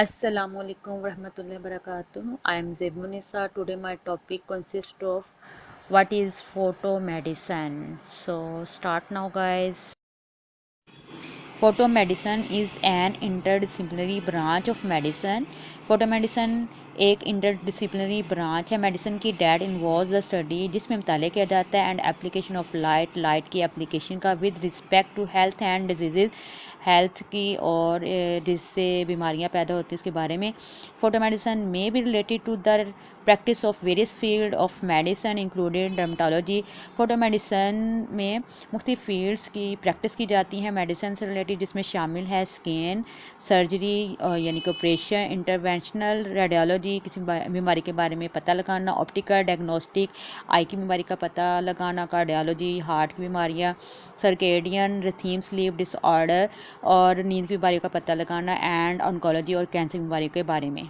Assalamualaikum warahmatullahi wabarakatuh. I am Zebmunisa. Today my topic consists of what is photomedicine. So start now guys. Photomedicine is an interdisciplinary branch of medicine. Photomedicine एक interdisciplinary branch है medicine की that involve the study जिसमें मुताला किया जाता है and application of light की application का with respect to health and disease health की और जिससे बीमारियां पैदा होती हैं उसके बारे में। फोटोमेडिसिन में भी related to the practice of various field of medicine included dermatology. Photomedicine में मुख्तलिफ फील्ड्स की प्रैक्टिस की जाती हैं मेडिसिन से रिलेटेड, जिसमें शामिल है स्कैन, सर्जरी यानी कि ऑपरेशन, इंटरवेंशनल रेडियोलॉजी किसी बीमारी के बारे में पता लगाना, ऑप्टिकल डायग्नोस्टिक आई की बीमारी का पता लगाना, कार्डियोलॉजी हार्ट की बीमारियाँ, सर्केडियन रिथम स्लीप डिसऑर्डर और नींद की बीमारियों का पता लगाना एंड ऑन्कोलॉजी और कैंसर बीमारियों के बारे में।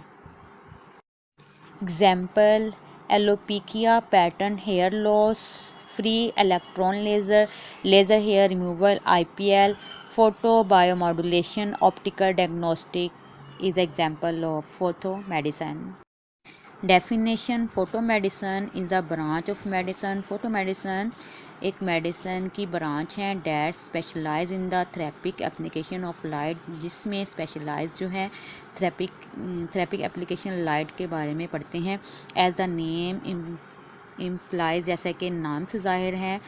Example alopecia, pattern hair loss, free electron laser hair removal, IPL, photo biomodulation, optical diagnostic is example of photomedicine. Definition photomedicine is a branch of medicine. Photomedicine एक मेडिसिन की branch है that specialise in the therapeutic application of light, जिसमें specialise जो है थेरेपिक application light के बारे में पढ़ते हैं। एज द नेम इम्प्लाइज, जैसा कि नाम से ज़ाहिर है,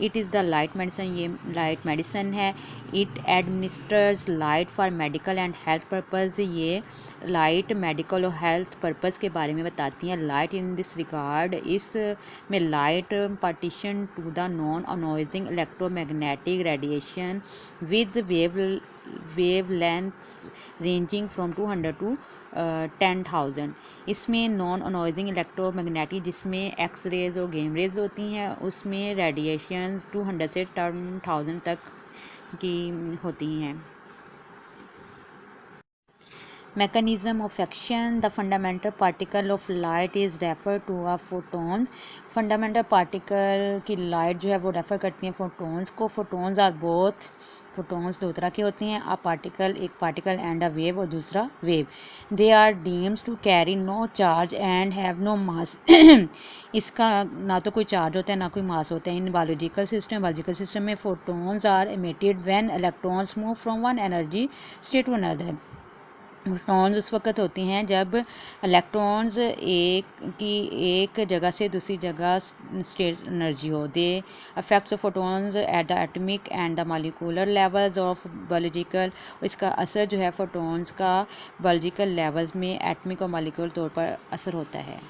it is the light medicine, ये लाइट मेडिसिन है। It administers light for medical and health purpose, ये लाइट मेडिकल और हेल्थ पर्पज़ के बारे में बताती हैं। लाइट इन दिस रिगार्ड, इस में light partition to the non ionising electromagnetic radiation with wavelengths ranging from 200 to 10,000। इसमें नॉन अनोइजिंग इलेक्ट्रोमैग्नेटिक, जिसमें एक्स रेज और गेम रेज होती हैं, उसमें रेडिएशन 200 से 10,000 तक की होती हैं। mechanism of action, the fundamental particle of light is referred to a photons। fundamental particle की light जो है वो रेफ़र करती हैं photons को। photons are both, photons दो तरह के होते हैं, a particle एक particle and a wave और दूसरा wave। they are deemed to carry no charge and have no mass इसका ना तो कोई चार्ज होता है ना कोई मास होता है। इन बायोलॉजिकल सिस्टम में photons are emitted when electrons move from one energy state to another। Photons उस वक्त होती हैं जब इलेक्ट्रॉन्स एक जगह से दूसरी जगह स्टेट एनर्जी हो। The effects of photons at the atomic and the molecular levels of biological, इसका असर जो है फोटॉन्स का बायोलॉजिकल लेवल्स में एटॉमिक और मॉलिक्यूलर तौर पर असर होता है।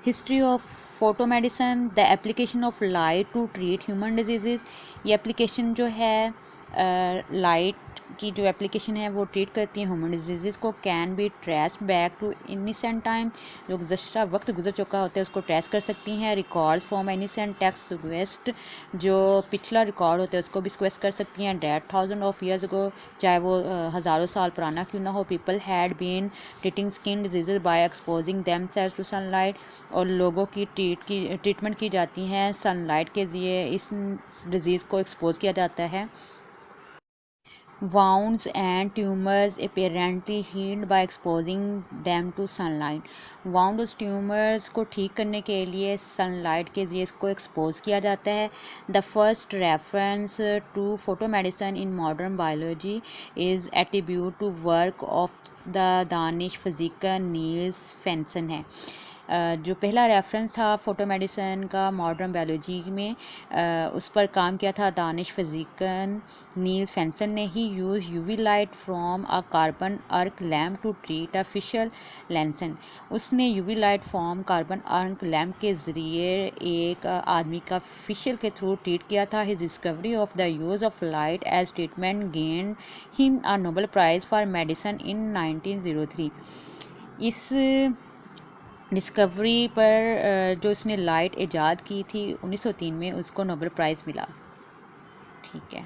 History of photomedicine, the application of light to treat human disease, ये एप्लीकेशन जो है लाइट की जो एप्लीकेशन है वो ट्रीट करती है ह्यूमन डिजीज़ को। Can be trace back to ancient time, जो गुज़श्ता वक्त गुजर चुका होता है उसको ट्रेस कर सकती हैं। रिकॉर्ड्स फ्रॉम इनिसेंट टेक्स्ट स्क्वेस्ट, जो पिछला रिकॉर्ड होता है उसको भी स्क्वेस्ट कर सकती हैं। That thousand of years ago, चाहे वो हज़ारों साल पुराना क्यों ना हो। People had been treating skin disease by exposing themselves to sunlight, और लोगों की ट्रीटमेंट की जाती हैं सनलाइट के ज़रिए, इस डिज़ीज़ को एक्सपोज किया जाता है। wounds and tumors apparently healed by exposing them to sunlight। wound उस ट्यूमर्स को ठीक करने के लिए सनलाइट के ज़रिए इसको एक्सपोज किया जाता है। The first reference to photomedicine in modern biology is attribute to work of the Danish physical Niels Finsen है। जो पहला रेफरेंस था फोटोमेडिसिन का मॉडर्न बायोलॉजी में, उस पर काम किया था दानिश फिजिकन नील्स फेंसन ने। He use UV light from a carbon arc lamp to treat a facial lesion, उसने UV light from carbon arc lamp के ज़रिए एक आदमी का फिशल के थ्रू ट्रीट किया था। His discovery of the use of light as treatment gained him a Nobel prize for medicine in 1903। इस डिस्कवरी पर जो उसने लाइट ईजाद की थी 1903 में, उसको नोबेल प्राइज़ मिला। ठीक है,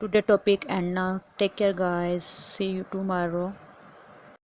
today topic and now take care guys, see you tomorrow.